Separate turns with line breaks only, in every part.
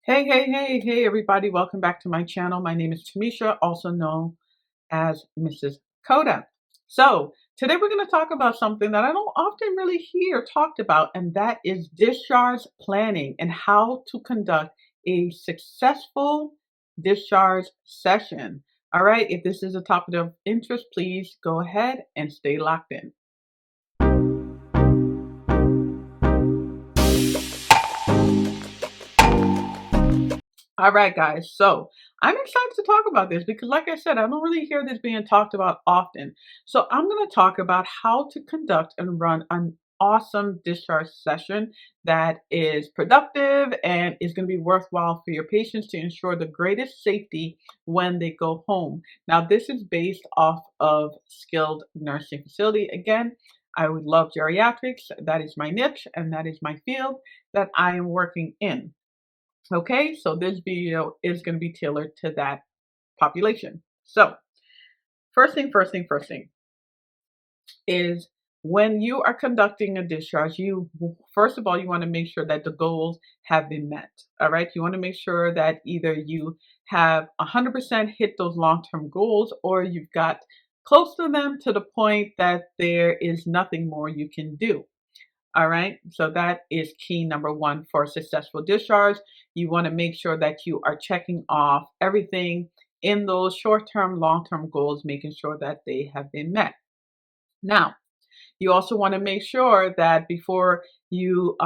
Hey, everybody. Welcome back to my channel. My name is Tamisha, also known as Mrs. Coda. So, today we're going to talk about something that I don't often really hear talked about, and that is discharge planning and how to conduct a successful discharge session. All right, if this is a topic of interest, please go ahead and stay locked in. All right, guys. So I'm excited to talk about this because, like I said, I don't really hear this being talked about often. So I'm going to talk about how to conduct and run an awesome discharge session that is productive and is going to be worthwhile for your patients to ensure the greatest safety when they go home. Now, this is based off of skilled nursing facility. Again, I would love geriatrics. That is my niche and that is my field that I am working in. Okay, so this video is going to be tailored to that population. So, first thing is when you are conducting a discharge, first of all, you want to make sure that the goals have been met. All right, you want to make sure that either you have 100% hit those long-term goals or you've got close to them to the point that there is nothing more you can do. All right, so that is key number one for a successful discharge. You want to make sure that you are checking off everything in those short-term, long-term goals, making sure that they have been met. Now, you also want to make sure that before you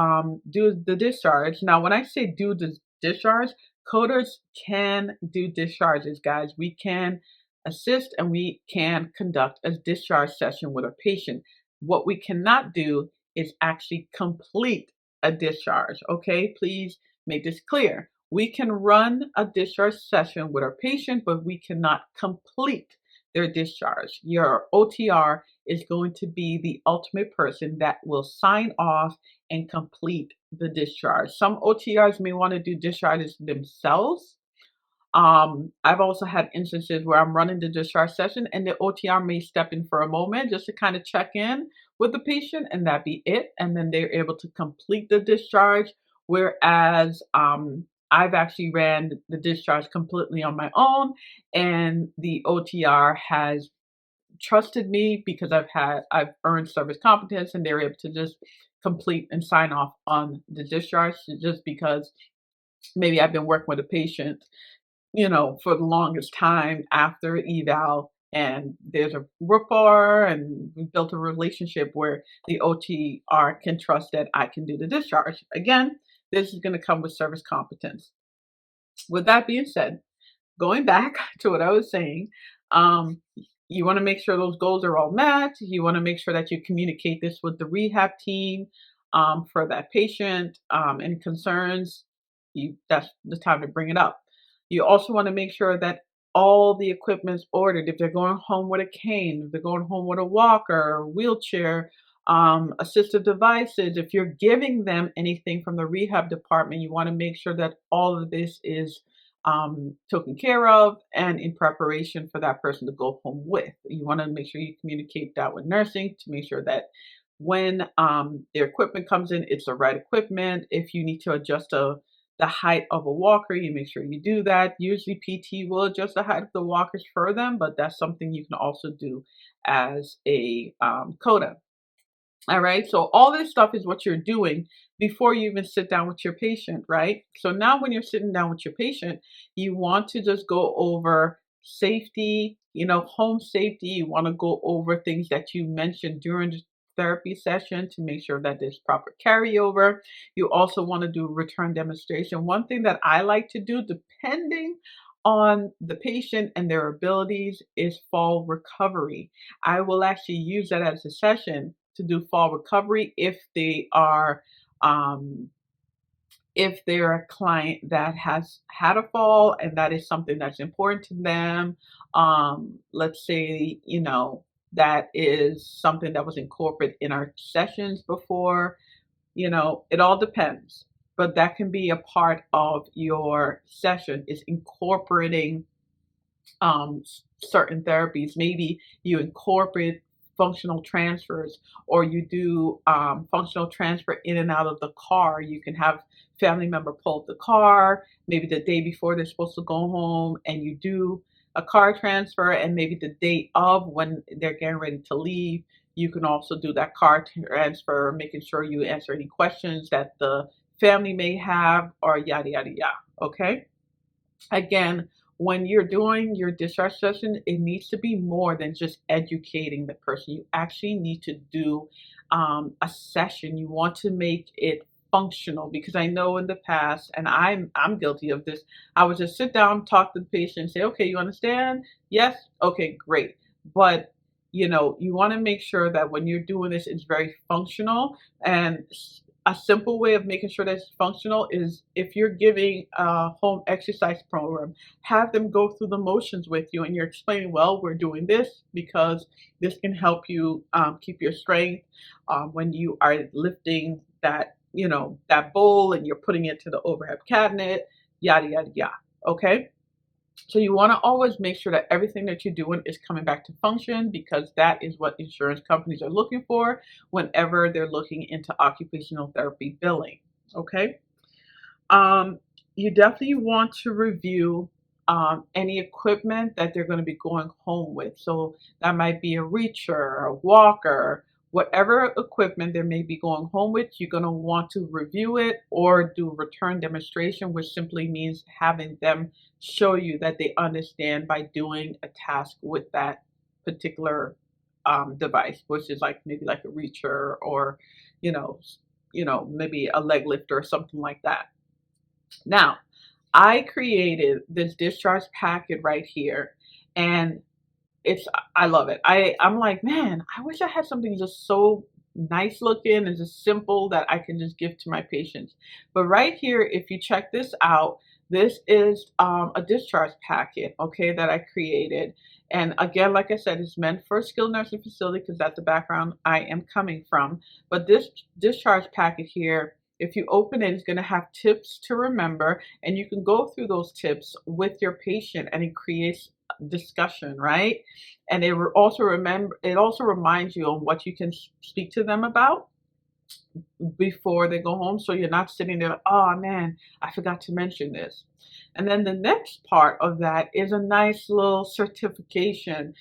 do the discharge, now when I say do the discharge, coders can do discharges, guys. We can assist and we can conduct a discharge session with a patient. What we cannot do is actually complete a discharge, okay? Please make this clear. We can run a discharge session with our patient, but we cannot complete their discharge. Your OTR is going to be the ultimate person that will sign off and complete the discharge. Some OTRs may want to do discharges themselves. I've also had instances where I'm running the discharge session and the OTR may step in for a moment just to kind of check in with the patient and that be it. And then they're able to complete the discharge. Whereas I've actually ran the discharge completely on my own and the OTR has trusted me because I've earned service competence and they're able to just complete and sign off on the discharge just because maybe I've been working with a patient, for the longest time after eval and there's a rapport and we built a relationship where the OTR can trust that I can do the discharge. Again, this is going to come with service competence. With that being said, going back to what I was saying, um, you want to make sure those goals are all met. You want to make sure that you communicate this with the rehab team for that patient. Any concerns, that's the time to bring it up. You also want to make sure that all the equipment's ordered. If they're going home with a cane, if they're going home with a walker, wheelchair, assistive devices, if you're giving them anything from the rehab department, you want to make sure that all of this is taken care of and in preparation for that person to go home with. You want to make sure you communicate that with nursing to make sure that when their equipment comes in, it's the right equipment. If you need to adjust the height of a walker, you make sure you do that. Usually PT will adjust the height of the walkers for them, but that's something you can also do as a CODA. All right. So all this stuff is what you're doing before you even sit down with your patient, right? So now when you're sitting down with your patient, you want to just go over safety, home safety. You want to go over things that you mentioned during the therapy session to make sure that there's proper carryover. You also want to do return demonstration. One thing that I like to do, depending on the patient and their abilities, is fall recovery. I will actually use that as a session to do fall recovery um, if they're a client that has had a fall and that is something that's important to them. Let's say, that is something that was incorporated in our sessions before. It all depends. But that can be a part of your session is incorporating certain therapies. Maybe you incorporate functional transfers, or you do functional transfer in and out of the car. You can have family member pull up the car, maybe the day before they're supposed to go home, and you do a car transfer, and maybe the day of when they're getting ready to leave, you can also do that car transfer, making sure you answer any questions that the family may have, or yada, yada, yada. Okay. Again, when you're doing your discharge session, it needs to be more than just educating the person. You actually need to do a session. You want to make it functional, because I know in the past, and I'm guilty of this. I would just sit down, talk to the patient, say, "Okay, you understand? Yes, okay, great." But you want to make sure that when you're doing this, it's very functional. And a simple way of making sure that it's functional is, if you're giving a home exercise program, have them go through the motions with you, and you're explaining, well, we're doing this because this can help you keep your strength when you are lifting that bowl and you're putting it to the overhead cabinet, yada, yada, yada. Okay. So you want to always make sure that everything that you're doing is coming back to function, because that is what insurance companies are looking for whenever they're looking into occupational therapy billing. Okay. Um, you definitely want to review any equipment that they're going to be going home with. So that might be a reacher, a walker, whatever equipment they may be going home with. You're going to want to review it or do a return demonstration, which simply means having them show you that they understand by doing a task with that particular device, which is like maybe like a reacher, or you know, maybe a leg lifter or something like that. Now, I created this discharge packet right here, and it's I love it. I'm like, man, I wish I had something just so nice looking and just simple that I can just give to my patients. But right here, if you check this out, this is a discharge packet, okay, that I created. And again, like I said, it's meant for a skilled nursing facility because that's the background I am coming from. But this discharge packet here, if you open it, it's going to have tips to remember, and you can go through those tips with your patient, and it creates discussion, right? And it also reminds you on what you can speak to them about before they go home, so you're not sitting there like, oh man, I forgot to mention this. And then the next part of that is a nice little certification.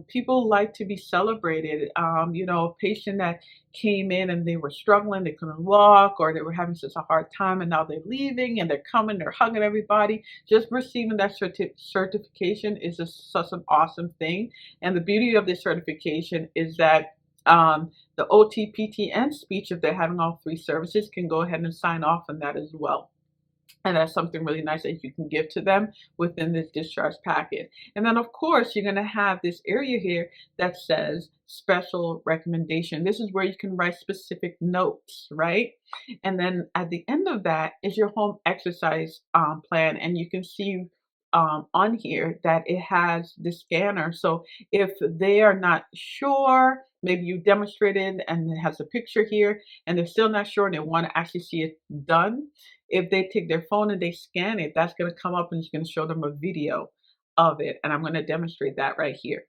People like to be celebrated. A patient that came in and they were struggling, they couldn't walk, or they were having such a hard time, and now they're leaving and they're coming, they're hugging everybody. Just receiving that certification is just such an awesome thing. And the beauty of this certification is that the OT, PT, and speech, if they're having all three services, can go ahead and sign off on that as well. And that's something really nice that you can give to them within this discharge packet. And then, of course, you're going to have this area here that says special recommendation. This is where you can write specific notes, right? And then at the end of that is your home exercise plan. And you can see on here that it has the scanner. So if they are not sure, maybe you demonstrated and it has a picture here, and they're still not sure and they want to actually see it done, if they take their phone and they scan it, that's going to come up and it's going to show them a video of it. And I'm going to demonstrate that right here.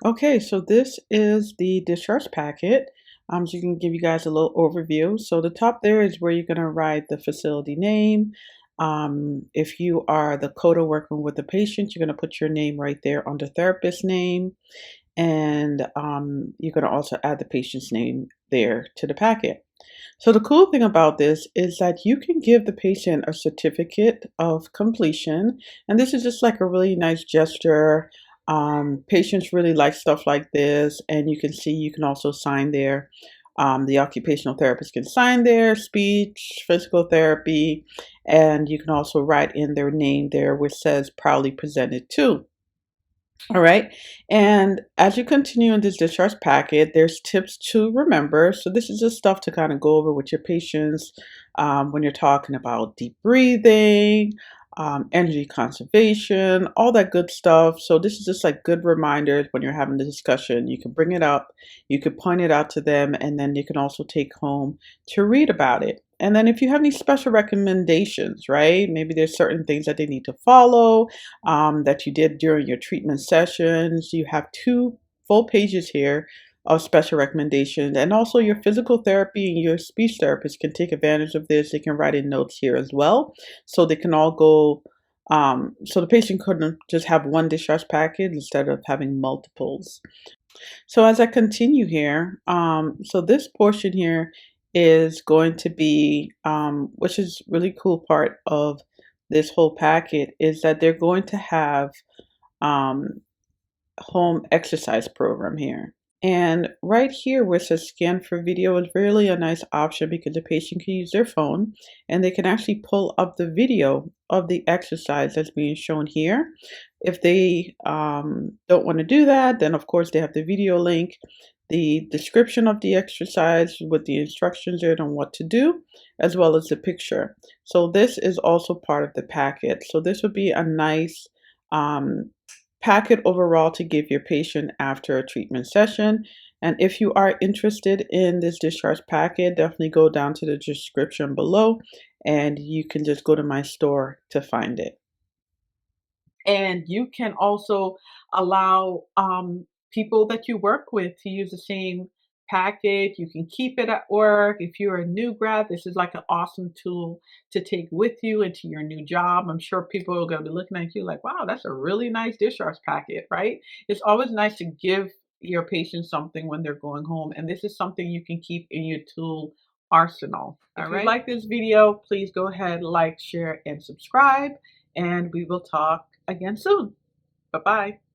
Okay, so this is the discharge packet. So you can give you guys a little overview. So the top there is where you're going to write the facility name. If you are the coder working with the patient, you're going to put your name right there under therapist name. And you're going to also add the patient's name there to the packet. So the cool thing about this is that you can give the patient a certificate of completion. And this is just like a really nice gesture. Patients really like stuff like this. And you can see you can also sign there. The occupational therapist can sign there, speech, physical therapy, and you can also write in their name there, which says proudly presented to. All right. And as you continue in this discharge packet, there's tips to remember. So this is just stuff to kind of go over with your patients when you're talking about deep breathing, energy conservation, all that good stuff. So this is just like good reminders when you're having the discussion. You can bring it up, you could point it out to them, and then you can also take home to read about it. And then if you have any special recommendations, right? Maybe there's certain things that they need to follow that you did during your treatment sessions. You have two full pages here of special recommendations, and also your physical therapy and your speech therapist can take advantage of this. They can write in notes here as well, so they can all go. So the patient couldn't just have one discharge packet instead of having multiples. So as I continue here, so this portion here is going to be, which is really cool part of this whole packet, is that they're going to have um, home exercise program here. And right here where it says scan for video is really a nice option because the patient can use their phone and they can actually pull up the video of the exercise that's being shown here. If they don't want to do that, then of course they have the video link, the description of the exercise with the instructions there on what to do, as well as the picture. So this is also part of the packet. So this would be a nice um, packet overall to give your patient after a treatment session. And if you are interested in this discharge packet, definitely go down to the description below and you can just go to my store to find it. And you can also allow people that you work with to use the same package. You can keep it at work. If you're a new grad, this is like an awesome tool to take with you into your new job. I'm sure people are going to be looking at you like, wow, that's a really nice discharge packet, right? It's always nice to give your patients something when they're going home. And this is something you can keep in your tool arsenal. If you like this video, please go ahead, like, share, and subscribe. And we will talk again soon. Bye-bye.